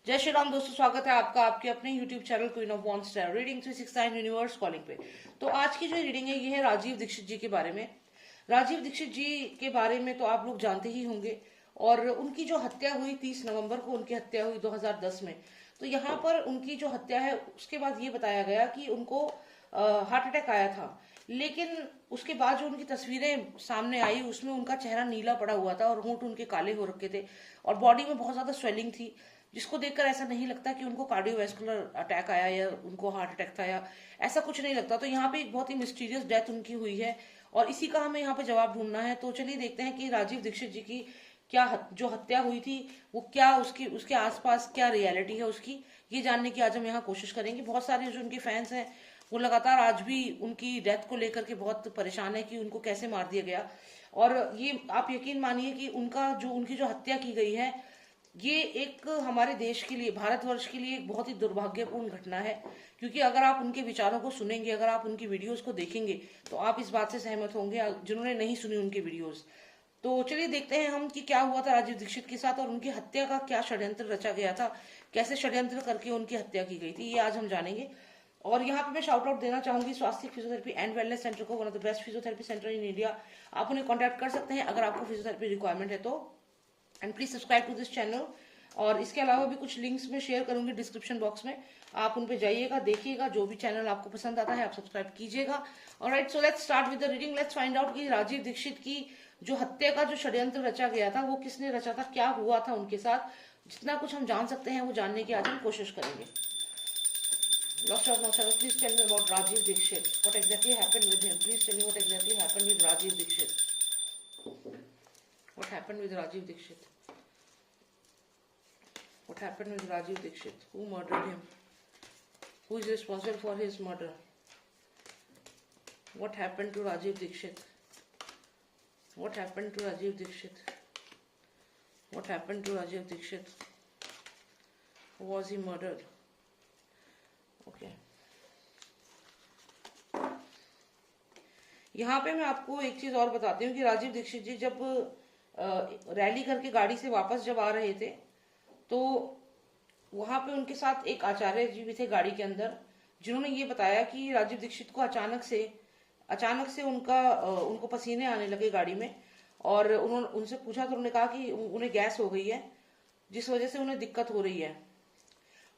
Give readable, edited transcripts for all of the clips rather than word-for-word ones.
जय श्री राम दोस्तों, स्वागत है आपका आपके अपने YouTube channel queen of wants tarot reading 369 universe calling पे। तो आज की जो रीडिंग है ये है राजीव दीक्षित जी के बारे में। राजीव दीक्षित जी के बारे में तो आप लोग जानते ही होंगे। और उनकी जो हत्या हुई 30 नवंबर को, उनकी हत्या हुई 2010 में। तो यहाँ पर उनकी जो हत्या है उसके बाद ये बताया गया कि उनको हार्ट अटैक आया था। लेकिन उसके बाद जो उनकी तस्वीरें सामने आई उसमें उनका चेहरा नीला पड़ा हुआ था और होंठ उनके काले हो रखे थे और बॉडी में बहुत ज्यादा स्वेलिंग थी, जिसको देखकर ऐसा नहीं लगता कि उनको कार्डियोवैस्कुलर अटैक आया या उनको हार्ट अटैक था या ऐसा कुछ नहीं लगता। तो यहाँ पे एक बहुत ही मिस्टीरियस डेथ उनकी हुई है और इसी का हमें यहाँ पे जवाब ढूंढना है। तो चलिए देखते हैं कि राजीव दीक्षित जी की जो हत्या हुई थी वो क्या, उसकी उसके आसपास क्या रियलिटी है उसकी, ये जानने की आज हम यहाँ कोशिश करेंगे। बहुत सारे जो उनके फैंस हैं वो लगातार आज भी उनकी डेथ को लेकर के बहुत परेशान है कि उनको कैसे मार दिया गया। और ये आप यकीन मानिए कि उनकी जो हत्या की गई है ये एक हमारे देश के लिए, भारतवर्ष के लिए एक बहुत ही दुर्भाग्यपूर्ण घटना है। क्योंकि अगर आप उनके विचारों को सुनेंगे, अगर आप उनकी वीडियोस को देखेंगे तो आप इस बात से सहमत होंगे, जिन्होंने नहीं सुनी उनकी वीडियोस। तो चलिए देखते हैं हम कि क्या हुआ था राजीव दीक्षित के साथ और उनकी हत्या का क्या षड्यंत्र रचा गया था, कैसे षड्यंत्र करके उनकी हत्या की गई थी, ये आज हम जानेंगे। और यहाँ पे मैं शाउट आउट देना चाहूंगी स्वास्थ्य फिजियोथेरेपी एंड वेलनेस सेंटर को, one of the best physiotherapy centre in India. आप उन्हें कॉन्टैक्ट कर सकते हैं अगर आपको फिजियोथेरेपी रिक्वायरमेंट है तो। And please subscribe to this channel. और इसके अलावा भी कुछ लिंक्स में शेयर करूंगी डिस्क्रिप्शन बॉक्स में, आप उन पे जाइएगा, देखिएगा, जो भी चैनल आपको पसंद आता है आप सब्सक्राइब कीजिएगा। Alright, so let's start with the reading. Let's find out कि राजीव दीक्षित की जो हत्या का जो षड्यंत्र रचा गया था वो किसने रचा था, क्या हुआ था उनके साथ। जितना कुछ हम जान सकते हैं वो जानने की आज हम कोशिश करेंगे। Lost of Noshaga, please tell me about Rajiv Dixit. What exactly happened with him? Please tell me what exactly happened with Rajiv Dixit. What happened with Rajiv Dixit? What happened with Rajiv Dixit? Who murdered him? Who is responsible for his murder? What happened to Rajiv Dixit? What happened to Rajiv Dixit? What happened to Rajiv Dixit? Was he murdered? Okay. यहाँ पे मैं आपको एक चीज और बताती हूँ कि राजीव दीक्षित जी जब रैली करके गाड़ी से वापस जब आ रहे थे तो वहां पे उनके साथ एक आचार्य जी भी थे गाड़ी के अंदर, जिन्होंने ये बताया कि राजीव दीक्षित को अचानक से उनको पसीने आने लगे गाड़ी में। और उन्होंने उनसे पूछा तो उन्होंने कहा कि उन्हें गैस हो गई है जिस वजह से उन्हें दिक्कत हो रही है।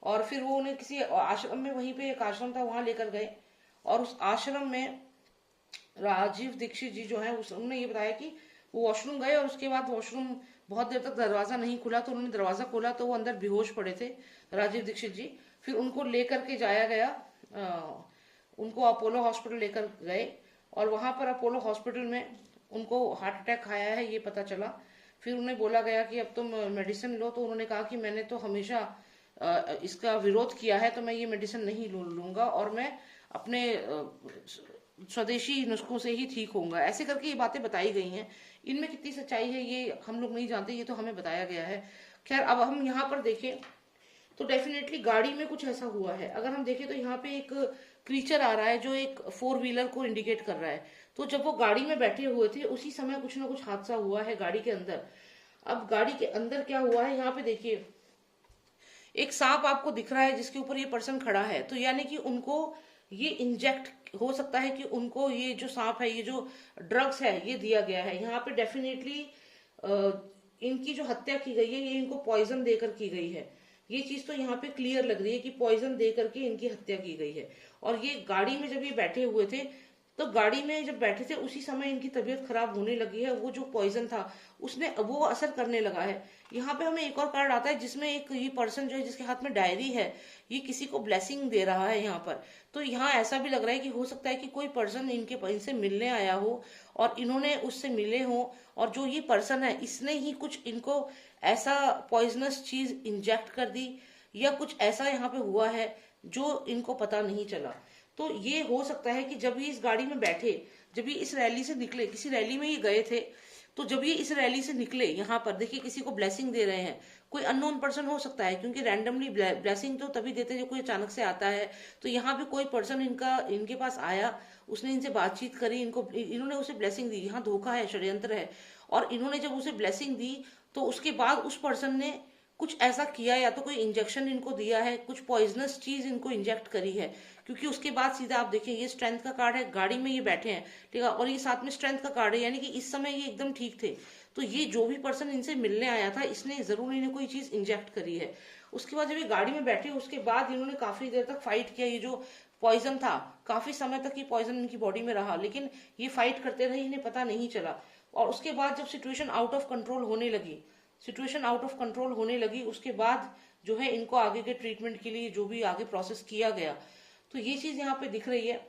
और फिर वो उन्हें किसी आश्रम में, वहीं पे एक आश्रम था वहां लेकर गए और उस आश्रम में राजीव दीक्षित जी जो है उन्होंने ये बताया कि वो वॉशरूम गए और उसके बाद वॉशरूम बहुत देर तक दरवाजा नहीं खुला तो उन्होंने दरवाजा खोला तो वो अंदर बेहोश पड़े थे राजीव दीक्षित जी। फिर उनको लेकर के जाया गया, उनको अपोलो हॉस्पिटल लेकर गए और वहां पर अपोलो हॉस्पिटल में उनको हार्ट अटैक आया है ये पता चला। फिर उन्हें बोला गया कि अब तुम मेडिसिन लो, तो उन्होंने कहा कि मैंने तो हमेशा इसका विरोध किया है तो मैं ये मेडिसिन नहीं लूंगा और मैं अपने स्वदेशी नुस्खों से ही ठीक होऊंगा। ऐसे करके ये बातें बताई गई हैं। इनमें कितनी सच्चाई है ये हम लोग नहीं जानते, ये तो हमें बताया गया है। खैर, अब हम यहाँ पर देखें तो डेफिनेटली गाड़ी में कुछ ऐसा हुआ है। अगर हम देखें तो यहाँ पे एक क्रीचर आ रहा है जो एक 4 व्हीलर को इंडिकेट कर रहा है। तो जब वो गाड़ी में बैठे हुए थे उसी समय कुछ ना कुछ हादसा हुआ है गाड़ी के अंदर। अब गाड़ी के अंदर क्या हुआ है, यहाँ पे देखिए एक सांप आपको दिख रहा है जिसके ऊपर ये पर्सन खड़ा है, तो यानी कि उनको ये इंजेक्ट हो सकता है कि उनको ये जो सांप है, ये जो ड्रग्स है ये दिया गया है। यहाँ पे डेफिनेटली इनकी जो हत्या की गई है ये इनको पॉइजन देकर की गई है। ये चीज तो यहाँ पे क्लियर लग रही है कि पॉइजन दे करके इनकी हत्या की गई है। और ये गाड़ी में जब ये बैठे हुए थे तो गाड़ी में जब बैठे थे उसी समय इनकी तबीयत खराब होने लगी है, वो जो पॉइजन था उसने वो असर करने लगा है। यहाँ पे हमें एक और कार्ड आता है जिसमें एक ये पर्सन जो है जिसके हाथ में डायरी है, ये किसी को ब्लेसिंग दे रहा है यहाँ पर। तो यहाँ ऐसा भी लग रहा है कि हो सकता है कि कोई पर्सन इनसे मिलने आया हो और इन्होंने उससे मिले हो और जो ये पर्सन है इसने ही कुछ इनको ऐसा पॉइजनस चीज इंजेक्ट कर दी या कुछ ऐसा यहाँ पे हुआ है जो इनको पता नहीं चला। तो ये हो सकता है कि जब ये इस गाड़ी में बैठे, जब ये इस रैली से निकले, किसी रैली में ये गए थे, तो जब ये इस रैली से निकले यहाँ पर देखिए किसी को ब्लेसिंग दे रहे हैं, कोई अननोन पर्सन हो सकता है क्योंकि रैंडमली ब्लेसिंग तो तभी देते हैं जब कोई अचानक से आता है। तो यहाँ पे कोई पर्सन इनके पास आया, उसने इनसे बातचीत करी, इन्होंने उसे ब्लेसिंग दी। यहाँ धोखा है, षड्यंत्र है। और इन्होंने जब उसे ब्लेसिंग दी तो उसके बाद उस पर्सन ने कुछ ऐसा किया, या तो कोई इंजेक्शन इनको दिया है, कुछ पॉइजनस चीज इनको इंजेक्ट करी है, क्योंकि उसके बाद सीधा आप देखें ये स्ट्रेंथ का कार्ड है, गाड़ी में ये बैठे हैं, ठीक है, और ये साथ में स्ट्रेंथ का कार्ड है, यानी कि इस समय ये एकदम ठीक थे। तो ये जो भी पर्सन इनसे मिलने आया था, इसने जरूर इन्हें कोई चीज इंजेक्ट करी है। उसके बाद जब ये गाड़ी में बैठे, उसके बाद इन्होंने काफी देर तक फाइट किया। ये जो पॉइजन था, काफी समय तक ये पॉइजन इनकी बॉडी में रहा, लेकिन ये फाइट करते रहे, इन्हें पता नहीं चला। और उसके बाद जब सिचुएशन आउट ऑफ कंट्रोल होने लगी, उसके बाद जो है इनको आगे के ट्रीटमेंट के लिए जो भी आगे प्रोसेस किया गया, तो ये चीज यहाँ पे दिख रही है।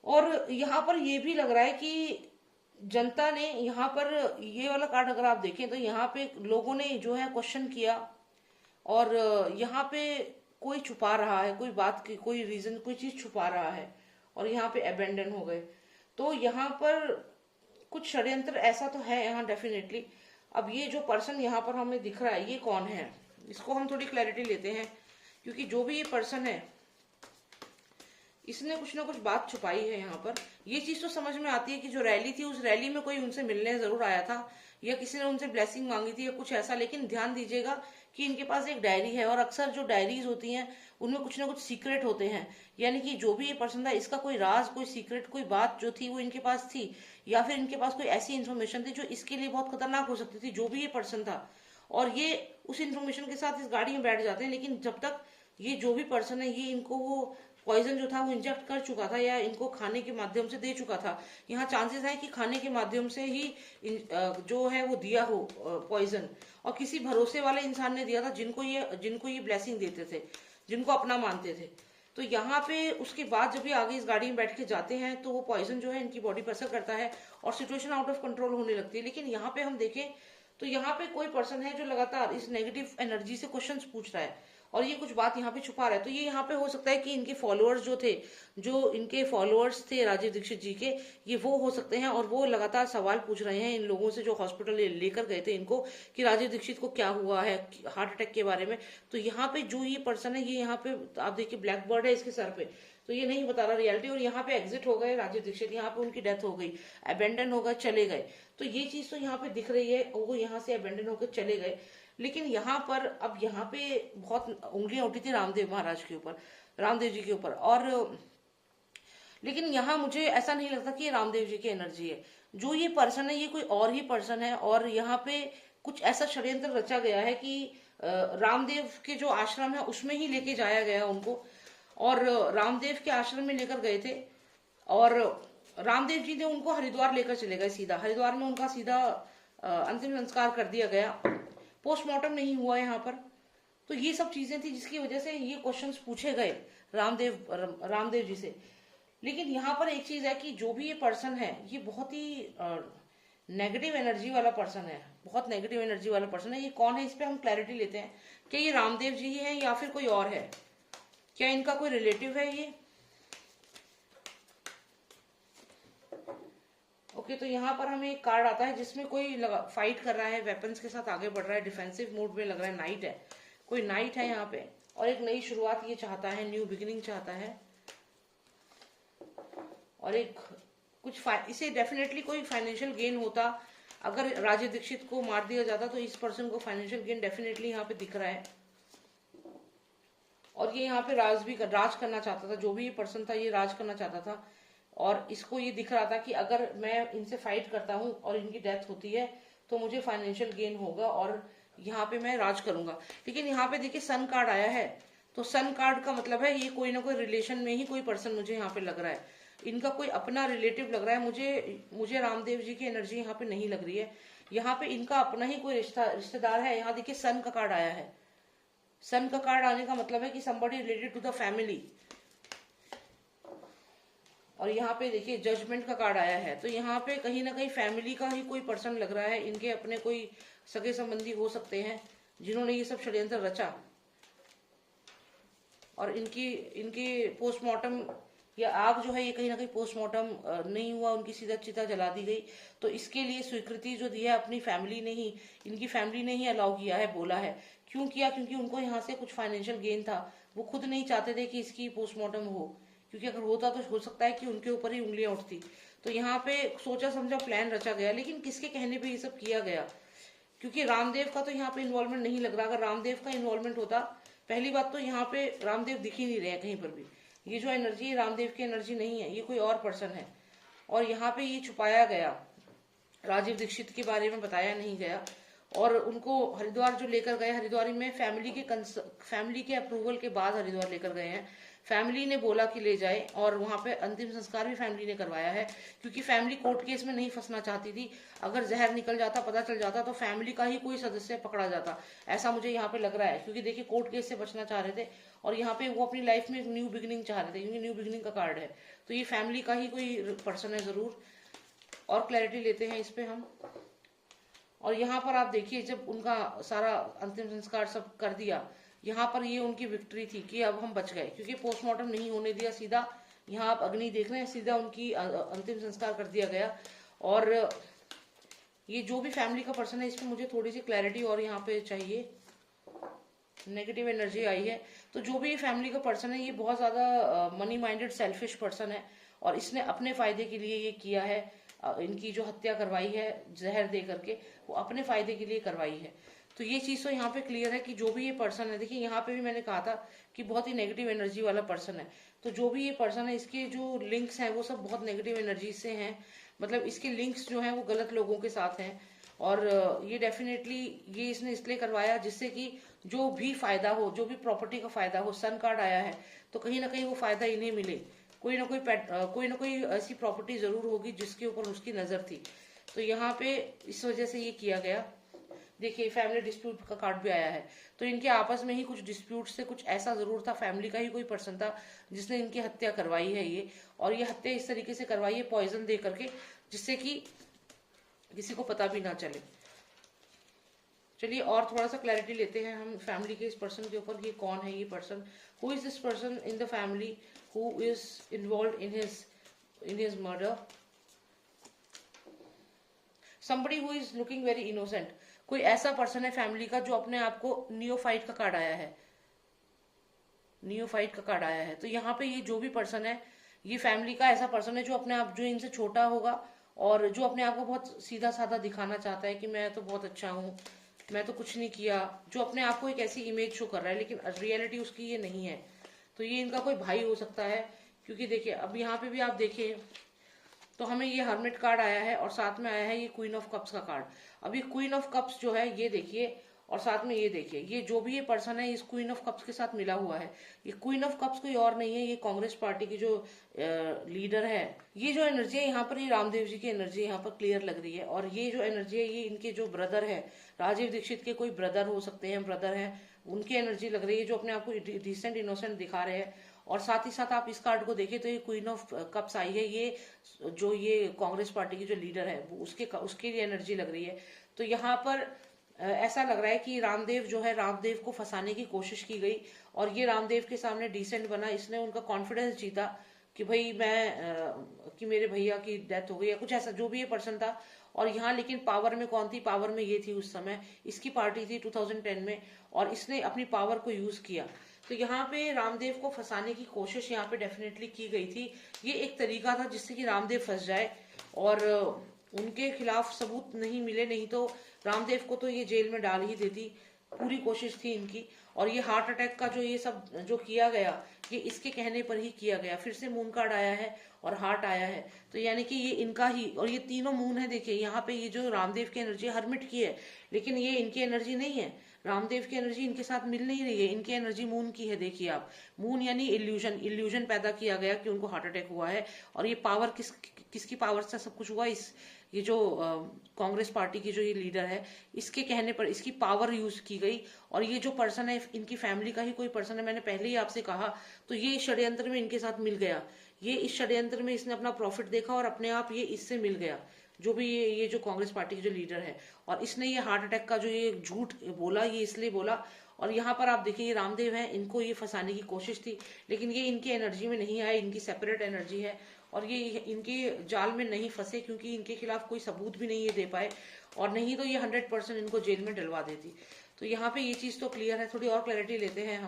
और यहाँ पर ये भी लग रहा है कि जनता ने यहाँ पर ये वाला कार्ड अगर आप देखें तो यहाँ पे लोगों ने जो है क्वेश्चन किया, और यहाँ पे कोई छुपा रहा है, कोई बात की कोई रीजन, कोई चीज छुपा रहा है, और यहाँ पे अबेंडन हो गए। तो यहाँ पर कुछ षड्यंत्र ऐसा तो है यहाँ डेफिनेटली। अब ये जो पर्सन यहाँ पर हमें दिख रहा है, ये कौन है, इसको हम थोड़ी क्लैरिटी लेते हैं, क्योंकि जो भी ये पर्सन है, इसने कुछ ना कुछ बात छुपाई है यहाँ पर। ये चीज तो समझ में आती है कि जो रैली थी, उस रैली में कोई उनसे मिलने जरूर आया था, या किसी ने उनसे ब्लेसिंग मांगी थी या कुछ ऐसा। लेकिन ध्यान दीजिएगा कि इनके पास एक डायरी है, और अक्सर जो डायरीज होती हैं उनमें कुछ ना कुछ सीक्रेट होते हैं। यानी कि जो भी ये पर्सन था, इसका कोई राज, कोई सीक्रेट, कोई बात जो थी वो इनके पास थी, या फिर इनके पास कोई ऐसी इन्फॉर्मेशन थी जो इसके लिए बहुत खतरनाक हो सकती थी, जो भी ये पर्सन था। और ये उस इन्फॉर्मेशन के साथ इस गाड़ी में बैठ जाते हैं, लेकिन जब तक ये जो भी पर्सन है, ये इनको वो पॉइजन जो था वो इंजेक्ट कर चुका था, या इनको खाने के माध्यम से दे चुका था। यहाँ चांसेस है कि खाने के माध्यम से ही जो है वो दिया हो पॉइजन, और किसी भरोसे वाले इंसान ने दिया था, जिनको ये ब्लेसिंग देते थे, जिनको अपना मानते थे। तो यहाँ पे उसके बाद जब ये आगे इस गाड़ी में बैठ के जाते हैं, तो वो पॉइजन जो है इनकी बॉडी पर असर करता है, और सिचुएशन आउट ऑफ कंट्रोल होने लगती है। लेकिन यहाँ पे हम देखें तो यहाँ पे कोई पर्सन है जो लगातार इस नेगेटिव एनर्जी से क्वेश्चंस पूछ रहा है, और ये कुछ बात यहाँ पे छुपा रहा है। तो ये यहाँ पे हो सकता है कि इनके फॉलोअर्स जो इनके फॉलोअर्स थे राजीव दीक्षित जी के, ये वो हो सकते हैं, और वो लगातार सवाल पूछ रहे हैं इन लोगों से जो हॉस्पिटल लेकर गए थे इनको, कि राजीव दीक्षित को क्या हुआ है, हार्ट अटैक के बारे में। तो यहाँ पे जो ये पर्सन है, ये यहाँ पे आप देखिए ब्लैक बर्ड है इसके सर पे, तो ये नहीं बता रहा रियलिटी। और यहाँ पे एग्जिट हो गए राजीव दीक्षित, यहाँ पे उनकी डेथ हो गई, अबेंडन हो गए, चले गए। तो ये चीज तो यहाँ पे दिख रही है, वो यहाँ से अबेंडन होकर चले गए। लेकिन यहाँ पर अब यहाँ पे बहुत उंगलियां उठी थी रामदेव महाराज के ऊपर, रामदेव जी के ऊपर। और लेकिन यहाँ मुझे ऐसा नहीं लगता कि ये रामदेव जी की एनर्जी है। जो ये पर्सन है, ये कोई और ही पर्सन है, और यहाँ पे कुछ ऐसा षड्यंत्र रचा गया है कि रामदेव के जो आश्रम है उसमें ही लेके जाया गया उनको, और रामदेव के आश्रम में लेकर गए थे, और रामदेव जी ने उनको हरिद्वार लेकर चले गए सीधा। हरिद्वार में उनका सीधा अंतिम संस्कार कर दिया गया, पोस्टमार्टम नहीं हुआ यहाँ पर। तो ये सब चीजें थी जिसकी वजह से ये क्वेश्चंस पूछे गए रामदेव जी से। लेकिन यहाँ पर एक चीज है कि जो भी ये पर्सन है, ये बहुत ही नेगेटिव एनर्जी वाला पर्सन है, बहुत नेगेटिव एनर्जी वाला पर्सन है। ये कौन है, इस पे हम क्लैरिटी लेते हैं। क्या ये रामदेव जी ही है या फिर कोई और है? क्या इनका कोई रिलेटिव है ये? ओके, तो यहाँ पर हमें एक कार्ड आता है जिसमें कोई फाइट कर रहा है, वेपन्स के साथ आगे बढ़ रहा है, डिफेंसिव मोड में लग रहा है, नाइट है, कोई नाइट है यहाँ पे, और एक नई शुरुआत ये चाहता है, न्यू बिगिनिंग चाहता है। और एक कुछ इसे डेफिनेटली कोई फाइनेंशियल गेन होता, अगर राजीव दीक्षित को मार दिया जाता तो इस पर्सन को फाइनेंशियल गेन डेफिनेटली यहाँ पे दिख रहा है। और ये यहाँ पे राज करना चाहता था, जो भी ये पर्सन था ये राज करना चाहता था, और इसको ये दिख रहा था कि अगर मैं इनसे फाइट करता हूँ और इनकी डेथ होती है तो मुझे फाइनेंशियल गेन होगा, और यहाँ पे मैं राज करूंगा। लेकिन यहाँ पे देखिए सन कार्ड आया है, तो सन कार्ड का मतलब है ये कोई ना कोई रिलेशन में ही कोई पर्सन मुझे यहाँ पे लग रहा है, इनका कोई अपना रिलेटिव लग रहा है मुझे रामदेव जी की एनर्जी यहाँ पे नहीं लग रही है। यहाँ पे इनका अपना ही कोई रिश्तेदार है। यहाँ देखिए सन का कार्ड आया है, सन का कार्ड आने का मतलब है कि somebody related to the family. और यहाँ पे देखिए जजमेंट का कार्ड आया है, तो यहाँ पे कहीं ना कहीं फैमिली का ही कोई पर्सन लग रहा है, इनके अपने कोई सगे संबंधी हो सकते हैं जिन्होंने ये सब षड्यंत्र रचा। और इनकी पोस्टमार्टम या आग जो है ये कहीं ना कहीं पोस्टमार्टम नहीं हुआ, उनकी सीधा चिता जला दी गई। तो इसके लिए स्वीकृति जो दी है अपनी फैमिली ने ही, इनकी फैमिली ने ही अलाउ किया है, बोला है। क्यों किया? क्योंकि उनको यहाँ से कुछ फाइनेंशियल गेन था, वो खुद नहीं चाहते थे कि इसकी पोस्टमार्टम हो, क्योंकि अगर होता तो हो सकता है कि उनके ऊपर ही उंगलियां उठती। तो यहाँ पे सोचा समझा प्लान रचा गया, लेकिन किसके कहने पे ये सब किया गया? क्योंकि रामदेव का तो यहाँ पे इन्वॉल्वमेंट नहीं लग रहा। अगर रामदेव का इन्वॉल्वमेंट होता, पहली बात तो यहाँ पे रामदेव दिख ही नहीं रहे कहीं पर भी। ये जो एनर्जी है रामदेव की एनर्जी नहीं है, ये कोई और पर्सन है। और यहाँ पे ये छुपाया गया, राजीव दीक्षित के बारे में बताया नहीं गया। और उनको हरिद्वार जो लेकर गए, हरिद्वार में फैमिली के अप्रूवल के बाद हरिद्वार लेकर गए हैं। फैमिली ने बोला कि ले जाए, और वहां पे अंतिम संस्कार भी फैमिली ने करवाया है, क्योंकि फैमिली कोर्ट केस में नहीं फंसना चाहती थी। अगर जहर निकल जाता, पता चल जाता, तो फैमिली का ही कोई सदस्य पकड़ा जाता, ऐसा मुझे यहाँ पे लग रहा है। क्योंकि देखिए कोर्ट केस से बचना चाह रहे थे, और यहाँ पे वो अपनी लाइफ में एक न्यू बिगिनिंग चाह रहे थे, क्योंकि न्यू बिगिनिंग का कार्ड है। तो ये फैमिली का ही कोई पर्सन है जरूर। और क्लैरिटी लेते हैं इस पे हम। और यहाँ पर आप देखिए, जब उनका सारा अंतिम संस्कार सब कर दिया, यहाँ पर ये उनकी विक्ट्री थी कि अब हम बच गए, क्योंकि पोस्टमार्टम नहीं होने दिया, सीधा यहाँ आप अग्नि देख रहे हैं, सीधा उनकी अंतिम संस्कार कर दिया गया। और ये जो भी फैमिली का पर्सन है, इस पर मुझे थोड़ी सी क्लैरिटी और यहाँ पे चाहिए। नेगेटिव एनर्जी आई है, तो जो भी फैमिली का पर्सन है, ये बहुत ज्यादा मनी माइंडेड सेल्फिश पर्सन है, और इसने अपने फायदे के लिए ये किया है। इनकी जो हत्या करवाई है जहर दे करके, वो अपने फायदे के लिए करवाई है। तो ये चीज तो यहाँ पे क्लियर है कि जो भी ये पर्सन है, देखिए यहाँ पे भी मैंने कहा था कि बहुत ही नेगेटिव एनर्जी वाला पर्सन है। तो जो भी ये पर्सन है, इसके जो लिंक्स हैं वो सब बहुत नेगेटिव एनर्जी से हैं। मतलब इसके लिंक्स जो हैं वो गलत लोगों के साथ हैं। और ये डेफिनेटली ये इसने इसलिए करवाया जिससे कि जो भी फायदा हो, जो भी प्रॉपर्टी का फायदा हो, सन कार्ड आया है तो कहीं ना कहीं वो फायदा इन्हें मिले। कोई ना कोई ऐसी प्रॉपर्टी जरूर होगी जिसके ऊपर उसकी नजर थी। तो यहाँ पे इस वजह से ये किया गया। देखिए फैमिली डिस्प्यूट का कार्ड भी आया है, तो इनके आपस में ही कुछ डिस्प्यूट से कुछ ऐसा जरूर था, फैमिली का ही कोई पर्सन था जिसने इनकी हत्या करवाई है ये। और ये हत्या इस तरीके से करवाई है पॉइजन दे करके, जिससे कि किसी को पता भी ना चले। चलिए और थोड़ा सा क्लैरिटी लेते हैं हम फैमिली के इस पर्सन के ऊपर। ये कौन है ये person? Who is this person in the family who is involve in his murder? somebody who is looking very innocent। कोई ऐसा पर्सन है फैमिली का जो अपने आप को, नियोफाइट का कार्ड आया है, नियोफाइट का कार्ड आया है। तो यहाँ पे ये जो भी पर्सन है, ये फैमिली का ऐसा पर्सन है जो अपने आप, जो इनसे छोटा होगा और जो अपने आप को बहुत सीधा साधा दिखाना चाहता है कि मैं तो बहुत अच्छा हूँ, मैं तो कुछ नहीं किया, जो अपने आप को एक ऐसी इमेज शो कर रहा है, लेकिन रियलिटी उसकी ये नहीं है। तो ये इनका कोई भाई हो सकता है, क्योंकि देखिए अब यहाँ पे भी आप देखिए तो हमें ये हर्मिट कार्ड आया है, और साथ में आया है ये क्वीन ऑफ कप्स का कार्ड। अब ये क्वीन ऑफ कप्स जो है ये देखिए, और साथ में ये देखिए, ये जो भी ये पर्सन है इस क्वीन ऑफ कप्स के साथ मिला हुआ है। ये क्वीन ऑफ कप्स कोई और नहीं है, ये कांग्रेस पार्टी की जो लीडर है। ये जो एनर्जी है यहाँ पर, ये रामदेव जी की एनर्जी यहाँ पर क्लियर लग रही है। और ये जो एनर्जी है, ये इनके जो ब्रदर है, राजीव दीक्षित के कोई ब्रदर हो सकते हैं, ब्रदर है, उनकी एनर्जी लग रही है, जो अपने आप को डिसेंट इनोसेंट दिखा रहे हैं। और साथ ही साथ आप इस कार्ड को देखिए तो ये क्वीन ऑफ कप्स आई है, ये जो ये कांग्रेस पार्टी की जो लीडर है वो उसके लिए एनर्जी लग रही है। तो यहाँ पर ऐसा लग रहा है कि रामदेव जो है, रामदेव को फंसाने की कोशिश की गई, और ये रामदेव के सामने डिसेंट बना। इसने उनका कॉन्फिडेंस जीता कि भाई कि मेरे भैया की डेथ हो गई या कुछ ऐसा, जो भी ये पर्सन था। और यहाँ लेकिन पावर में कौन थी? पावर में ये थी उस समय, इसकी पार्टी थी 2010 में, और इसने अपनी पावर को यूज किया। तो यहाँ पे रामदेव को फंसाने की कोशिश यहाँ पे डेफिनेटली की गई थी। ये एक तरीका था जिससे कि रामदेव फंस जाए, और उनके खिलाफ सबूत नहीं मिले, नहीं तो रामदेव को तो ये जेल में डाल ही देती, पूरी कोशिश थी इनकी। और ये हार्ट अटैक का जो ये सब जो किया गया, ये इसके कहने पर ही किया गया। फिर से मून कार्ड आया है और हार्ट आया है, तो यानी कि ये इनका ही, और ये तीनों मून है। देखिए यहाँ पे ये जो रामदेव की एनर्जी हरमिट की है, लेकिन ये इनकी एनर्जी नहीं है, रामदेव की एनर्जी इनके साथ मिल नहीं रही है, इनकी एनर्जी मून की है। देखिए आप, मून यानी इल्यूजन पैदा किया गया कि उनको हार्ट अटैक हुआ है। और ये पावर किसकी पावर से सब कुछ हुआ? ये जो कांग्रेस पार्टी की जो ये लीडर है, इसके कहने पर इसकी पावर यूज की गई। और ये जो पर्सन है इनकी फैमिली का ही कोई पर्सन है, मैंने पहले ही आपसे कहा। तो ये षड्यंत्र में इनके साथ मिल गया, ये इस षड्यंत्र में इसने अपना प्रॉफिट देखा और अपने आप ये इससे मिल गया, जो भी ये जो कांग्रेस पार्टी की जो लीडर है। और इसने ये हार्ट अटैक का जो ये झूठ बोला, ये इसलिए बोला। और यहाँ पर आप देखिए ये रामदेव है, इनको ये फंसाने की कोशिश थी, लेकिन ये इनकी एनर्जी में नहीं आए, इनकी सेपरेट एनर्जी है, और ये इनके जाल में नहीं फंसे, क्योंकि इनके खिलाफ कोई सबूत भी नहीं ये दे पाए, और नहीं तो ये 100% इनको जेल में डलवा देती। तो यहाँ पे ये चीज तो क्लियर है। थोड़ी और क्लैरिटी लेते हैं हम।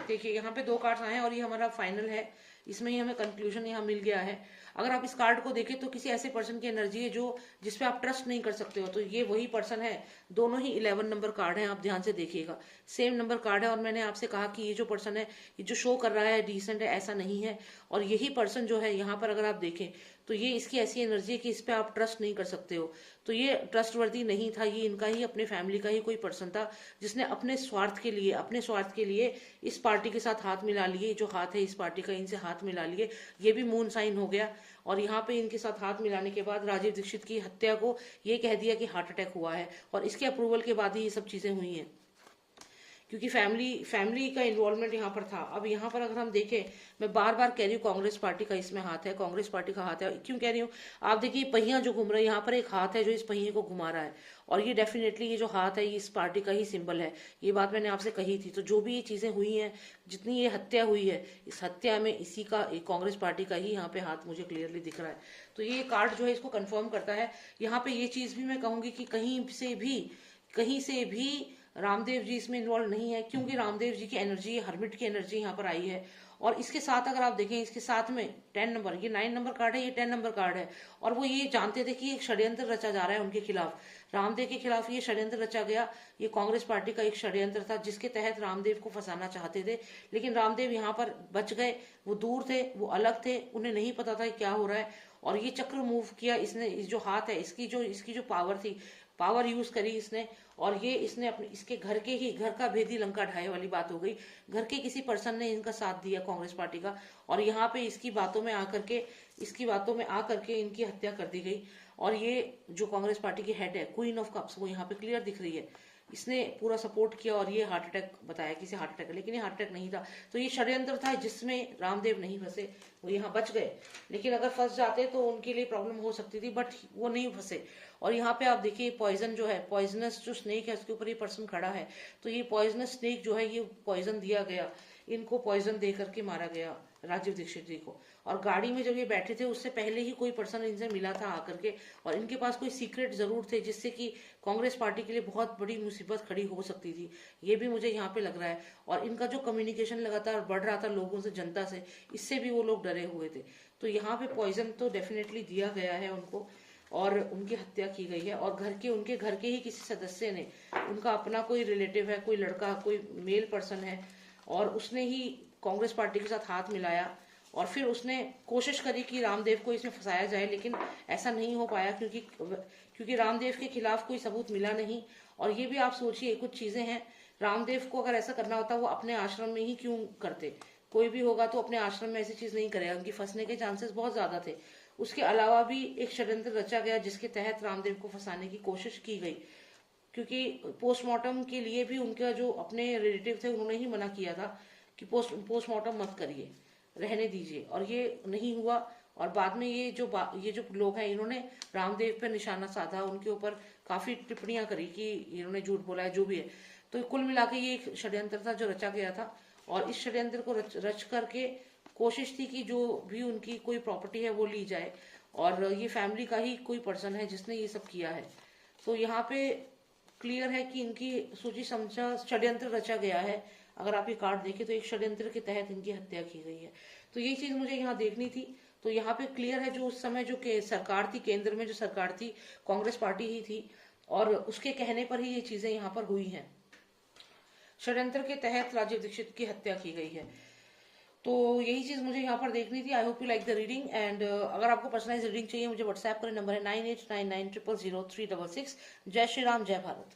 देखिए यहाँ पे 2 कार्ड्स आए हैं, और ये हमारा फाइनल है इसमें ही हमें कंक्लूजन यहाँ मिल गया है। अगर आप इस कार्ड को देखें तो किसी ऐसे पर्सन की एनर्जी है जो जिसपे आप ट्रस्ट नहीं कर सकते हो, तो ये वही पर्सन है। दोनों ही 11 नंबर कार्ड है, आप ध्यान से देखिएगा, सेम नंबर कार्ड है। और मैंने आपसे कहा कि ये जो पर्सन है, ये जो शो कर रहा है डिसेंट है, ऐसा नहीं है। और यही पर्सन जो है यहाँ पर अगर आप देखें तो ये इसकी ऐसी एनर्जी है कि इस पे आप ट्रस्ट नहीं कर सकते हो। तो ये ट्रस्टवर्दी नहीं था, ये इनका ही अपने फैमिली का ही कोई पर्सन था जिसने अपने स्वार्थ के लिए इस पार्टी के साथ हाथ मिला लिए। जो हाथ है इस पार्टी का, इनसे हाथ मिला लिए, ये भी मून साइन हो गया। और यहाँ पे इनके साथ हाथ मिलाने के बाद राजीव दीक्षित की हत्या को ये कह दिया कि हार्ट अटैक हुआ है, और इसके अप्रूवल के बाद ही ये सब चीजें हुई हैं, क्योंकि फैमिली का इन्वॉल्वमेंट यहाँ पर था। अब यहाँ पर अगर हम देखें, मैं बार बार कह रही हूँ कांग्रेस पार्टी का इसमें हाथ है, कांग्रेस पार्टी का हाथ है। क्यों कह रही हूँ? आप देखिए पहिया जो घूम रहा है, यहाँ पर एक हाथ है जो इस पहिए को घुमा रहा है, और ये डेफिनेटली ये जो हाथ है ये इस पार्टी का ही सिंबल है। ये बात मैंने आपसे कही थी। तो जो भी ये चीजें हुई हैं, जितनी ये हत्या हुई है, इस हत्या में इसी का, कांग्रेस पार्टी का ही यहाँ पे हाथ मुझे क्लियरली दिख रहा है। तो ये कार्ड जो है इसको कंफर्म करता है। यहाँ पे ये चीज भी मैं कहूंगी कि कहीं से भी रामदेव जी इसमें इन्वॉल्व नहीं है, क्योंकि रामदेव जी की एनर्जी, हर्मिट की एनर्जी यहाँ पर आई है। और इसके साथ अगर आप देखें, इसके साथ में 10 नंबर, ये 9 नंबर कार्ड है, ये 10 नंबर कार्ड है। और वो ये जानते थे कि एक षड्यंत्र रचा जा रहा है उनके खिलाफ, रामदेव के खिलाफ ये षड्यंत्र रचा गया। ये कांग्रेस पार्टी का एक षड्यंत्र था जिसके तहत रामदेव को फंसाना चाहते थे, लेकिन रामदेव यहाँ पर बच गए। वो दूर थे, वो अलग थे, उन्हें नहीं पता था क्या हो रहा है। और ये चक्र मूव किया इसने, इस जो हाथ है इसकी जो पावर थी, पावर यूज करी इसने। और ये इसने अपने, इसके घर का भेदी लंका ढाए वाली बात हो गई। घर के किसी पर्सन ने इनका साथ दिया कांग्रेस पार्टी का, और यहाँ पे इसकी बातों में आकर के इनकी हत्या कर दी गई। और ये जो कांग्रेस पार्टी की हेड है, क्वीन ऑफ कप्स, वो यहाँ पे क्लियर दिख रही है, इसने पूरा सपोर्ट किया। और ये हार्ट अटैक बताया कि इसे हार्ट अटैक है, लेकिन ये हार्ट अटैक नहीं था। तो ये षड्यंत्र था जिसमें रामदेव नहीं फंसे, वो यहाँ बच गए। लेकिन अगर फंस जाते तो उनके लिए प्रॉब्लम हो सकती थी, बट वो नहीं फंसे। और यहाँ पे आप देखिए पॉइजन जो है, पॉइजनस जो स्नेक है उसके ऊपर ये पर्सन खड़ा है। तो ये पॉइजनस स्नेक जो है, ये पॉइजन दिया गया, इनको पॉइजन दे करके मारा गया राजीव दीक्षित जी को। और गाड़ी में जब ये बैठे थे उससे पहले ही कोई पर्सन इनसे मिला था आकर के, और इनके पास कोई सीक्रेट जरूर थे जिससे कि कांग्रेस पार्टी के लिए बहुत बड़ी मुसीबत खड़ी हो सकती थी। ये भी मुझे यहाँ पे लग रहा है। और इनका जो कम्युनिकेशन लगातार बढ़ रहा था लोगों से, जनता से, इससे भी वो लोग डरे हुए थे। तो यहाँ पे पॉइजन तो डेफिनेटली दिया गया है उनको, और उनकी हत्या की गई है। और उनके घर के ही किसी सदस्य ने, उनका अपना कोई रिलेटिव है, कोई लड़का, कोई मेल पर्सन है, और उसने ही कांग्रेस पार्टी के साथ हाथ मिलाया। और फिर उसने कोशिश करी कि रामदेव को इसमें फंसाया जाए, लेकिन ऐसा नहीं हो पाया, क्योंकि रामदेव के खिलाफ कोई सबूत मिला नहीं। और ये भी आप सोचिए, कुछ चीजें हैं, रामदेव को अगर ऐसा करना होता वो अपने आश्रम में ही क्यों करते? कोई भी होगा तो अपने आश्रम में ऐसी चीज नहीं करेगा, उनकी फंसने के चांसेस बहुत ज्यादा थे। उसके अलावा भी एक षड्यंत्र रचा गया जिसके तहत रामदेव को फंसाने की कोशिश की गई, क्योंकि पोस्टमार्टम के लिए भी उनका जो अपने रिलेटिव थे उन्होंने ही मना किया था कि पोस्टमार्टम मत करिए, रहने दीजिए। और ये नहीं हुआ। और बाद में ये जो लोग हैं, इन्होंने रामदेव पर निशाना साधा, उनके ऊपर काफी टिप्पणियां करी कि इन्होंने झूठ बोला है, जो भी है। तो कुल मिला के ये एक षड्यंत्र था जो रचा गया था। और इस षड्यंत्र को रच करके कोशिश थी कि जो भी उनकी कोई प्रॉपर्टी है वो ली जाए। और ये फैमिली का ही कोई पर्सन है जिसने ये सब किया है। तो यहाँ पे क्लियर है कि इनकी सोची समझा षड्यंत्र रचा गया है। अगर आप ये कार्ड देखें तो एक षड्यंत्र के तहत इनकी हत्या की गई है। तो ये चीज मुझे यहाँ देखनी थी। तो यहाँ पे क्लियर है, जो उस समय जो सरकार थी, केंद्र में जो सरकार थी, कांग्रेस पार्टी ही थी, और उसके कहने पर ही ये चीजें यहाँ पर हुई हैं। षड्यंत्र के तहत राजीव दीक्षित की हत्या की गई है। तो यही चीज मुझे यहाँ पर देखनी थी। I hope you like the reading. And अगर आपको पर्सनलाइज रीडिंग चाहिए, मुझे व्हाट्सएप करें, नंबर है 9899000366। जय श्री राम, जय भारत।